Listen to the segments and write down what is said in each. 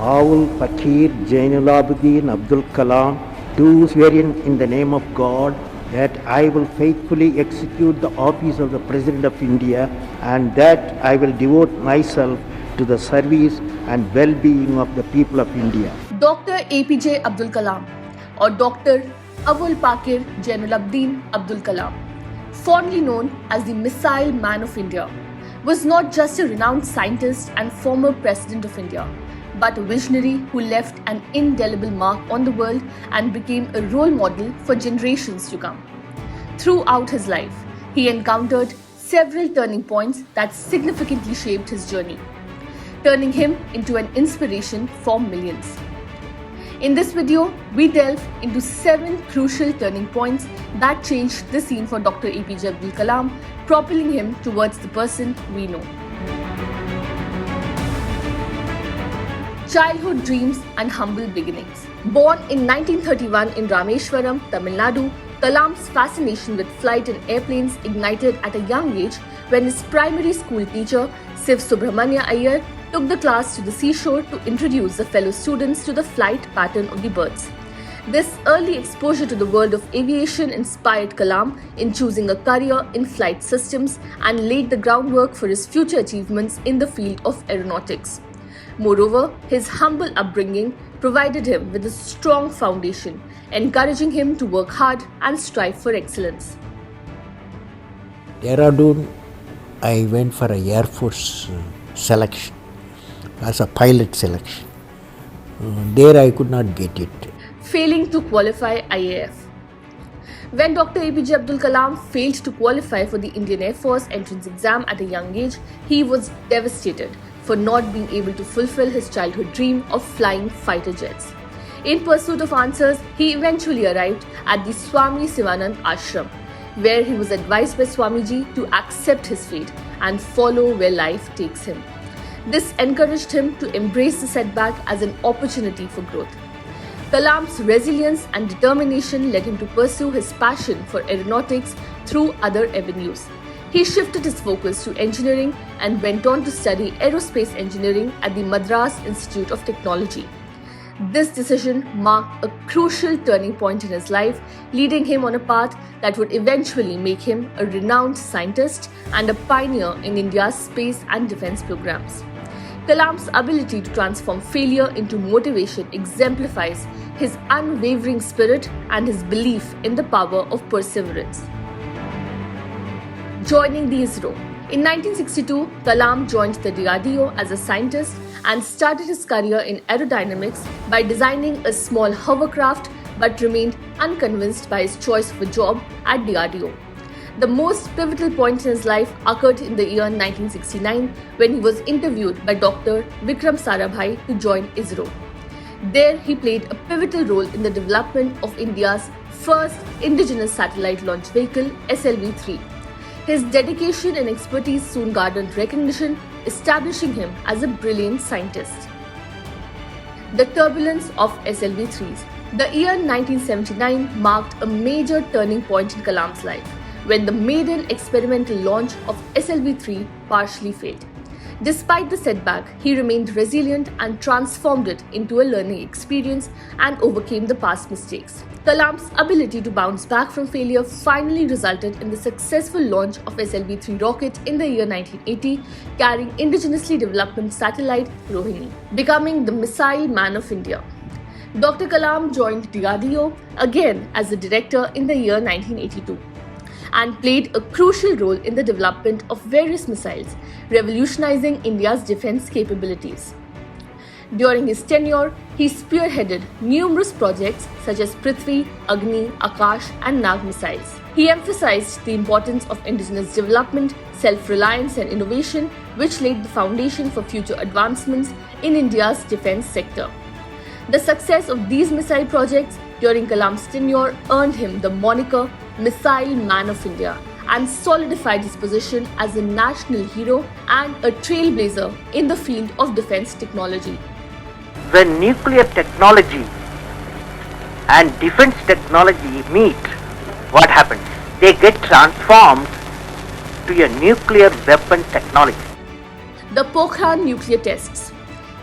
Awul Pakir Jainulabudin Abdul Kalam, do swear in the name of God that I will faithfully execute the office of the President of India and that I will devote myself to the service and well-being of the people of India. Dr. APJ Abdul Kalam or Dr. Awul Pakir Jainulabdin Abdul Kalam, fondly known as the Missile Man of India, was not just a renowned scientist and former President of India, but a visionary who left an indelible mark on the world and became a role model for generations to come. Throughout his life, he encountered several turning points that significantly shaped his journey, turning him into an inspiration for millions. In this video, we delve into 7 crucial turning points that changed the scene for Dr. APJ Abdul Kalam, propelling him towards the person we know. Childhood dreams and humble beginnings. Born in 1931 in Rameshwaram, Tamil Nadu, Kalam's fascination with flight and airplanes ignited at a young age when his primary school teacher, Siv Subramania Iyer, took the class to the seashore to introduce the fellow students to the flight pattern of the birds. This early exposure to the world of aviation inspired Kalam in choosing a career in flight systems and laid the groundwork for his future achievements in the field of aeronautics. Moreover, his humble upbringing provided him with a strong foundation, encouraging him to work hard and strive for excellence. Dehradun, I went for a Air Force selection as a pilot selection. There I could not get it. Failing to qualify IAF. When Dr. APJ Abdul Kalam failed to qualify for the Indian Air Force entrance exam at a young age, he was devastated for not being able to fulfill his childhood dream of flying fighter jets. In pursuit of answers, he eventually arrived at the Swami Sivanand Ashram, where he was advised by Swamiji to accept his fate and follow where life takes him. This encouraged him to embrace the setback as an opportunity for growth. Kalam's resilience and determination led him to pursue his passion for aeronautics through other avenues. He shifted his focus to engineering and went on to study aerospace engineering at the Madras Institute of Technology. This decision marked a crucial turning point in his life, leading him on a path that would eventually make him a renowned scientist and a pioneer in India's space and defense programs. Kalam's ability to transform failure into motivation exemplifies his unwavering spirit and his belief in the power of perseverance. Joining the ISRO. In 1962, Kalam joined the DRDO as a scientist and started his career in aerodynamics by designing a small hovercraft, but remained unconvinced by his choice of a job at DRDO. The most pivotal point in his life occurred in the year 1969 when he was interviewed by Dr. Vikram Sarabhai to join ISRO. There, he played a pivotal role in the development of India's first indigenous satellite launch vehicle, SLV-3. His dedication and expertise soon garnered recognition, establishing him as a brilliant scientist. The turbulence of SLV-3s. The year 1979 marked a major turning point in Kalam's life, when the maiden experimental launch of SLV-3 partially failed. Despite the setback, he remained resilient and transformed it into a learning experience and overcame the past mistakes. Kalam's ability to bounce back from failure finally resulted in the successful launch of SLV-3 rocket in the year 1980, carrying indigenously developed satellite Rohini, becoming the Missile Man of India. Dr. Kalam joined DRDO again as the director in the year 1982. And played a crucial role in the development of various missiles, revolutionizing India's defense capabilities. During his tenure, he spearheaded numerous projects such as Prithvi, Agni, Akash and Nag missiles. He emphasized the importance of indigenous development, self-reliance and innovation, which laid the foundation for future advancements in India's defense sector. The success of these missile projects during Kalam's tenure earned him the moniker Missile Man of India and solidified his position as a national hero and a trailblazer in the field of defense technology. When nuclear technology and defense technology meet, what happens? They get transformed to a nuclear weapon technology. The Pokhran nuclear tests.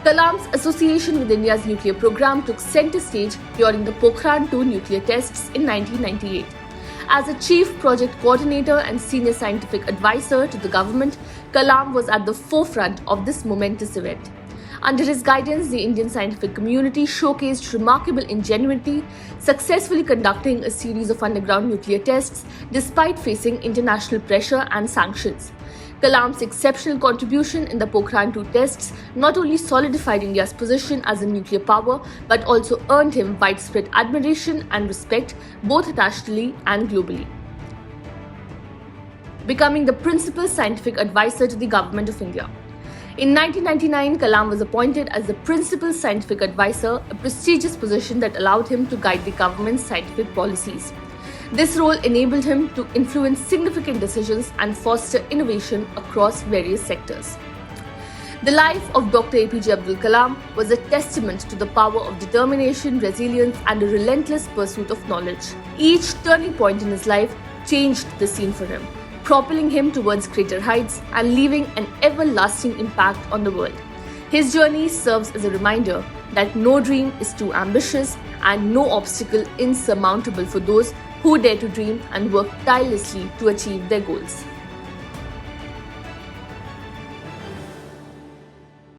Kalam's association with India's nuclear program took center stage during the Pokhran-2 nuclear tests in 1998. As a chief project coordinator and senior scientific advisor to the government, Kalam was at the forefront of this momentous event. Under his guidance, the Indian scientific community showcased remarkable ingenuity, successfully conducting a series of underground nuclear tests despite facing international pressure and sanctions. Kalam's exceptional contribution in the Pokhran-2 tests not only solidified India's position as a nuclear power, but also earned him widespread admiration and respect both nationally and globally. Becoming the principal scientific advisor to the Government of India. In 1999, Kalam was appointed as the principal scientific advisor, a prestigious position that allowed him to guide the government's scientific policies. This role enabled him to influence significant decisions and foster innovation across various sectors. The life of Dr. APJ Abdul Kalam was a testament to the power of determination, resilience, and a relentless pursuit of knowledge. Each turning point in his life changed the scene for him, propelling him towards greater heights and leaving an everlasting impact on the world. His journey serves as a reminder that no dream is too ambitious and no obstacle insurmountable for those who dare to dream and work tirelessly to achieve their goals.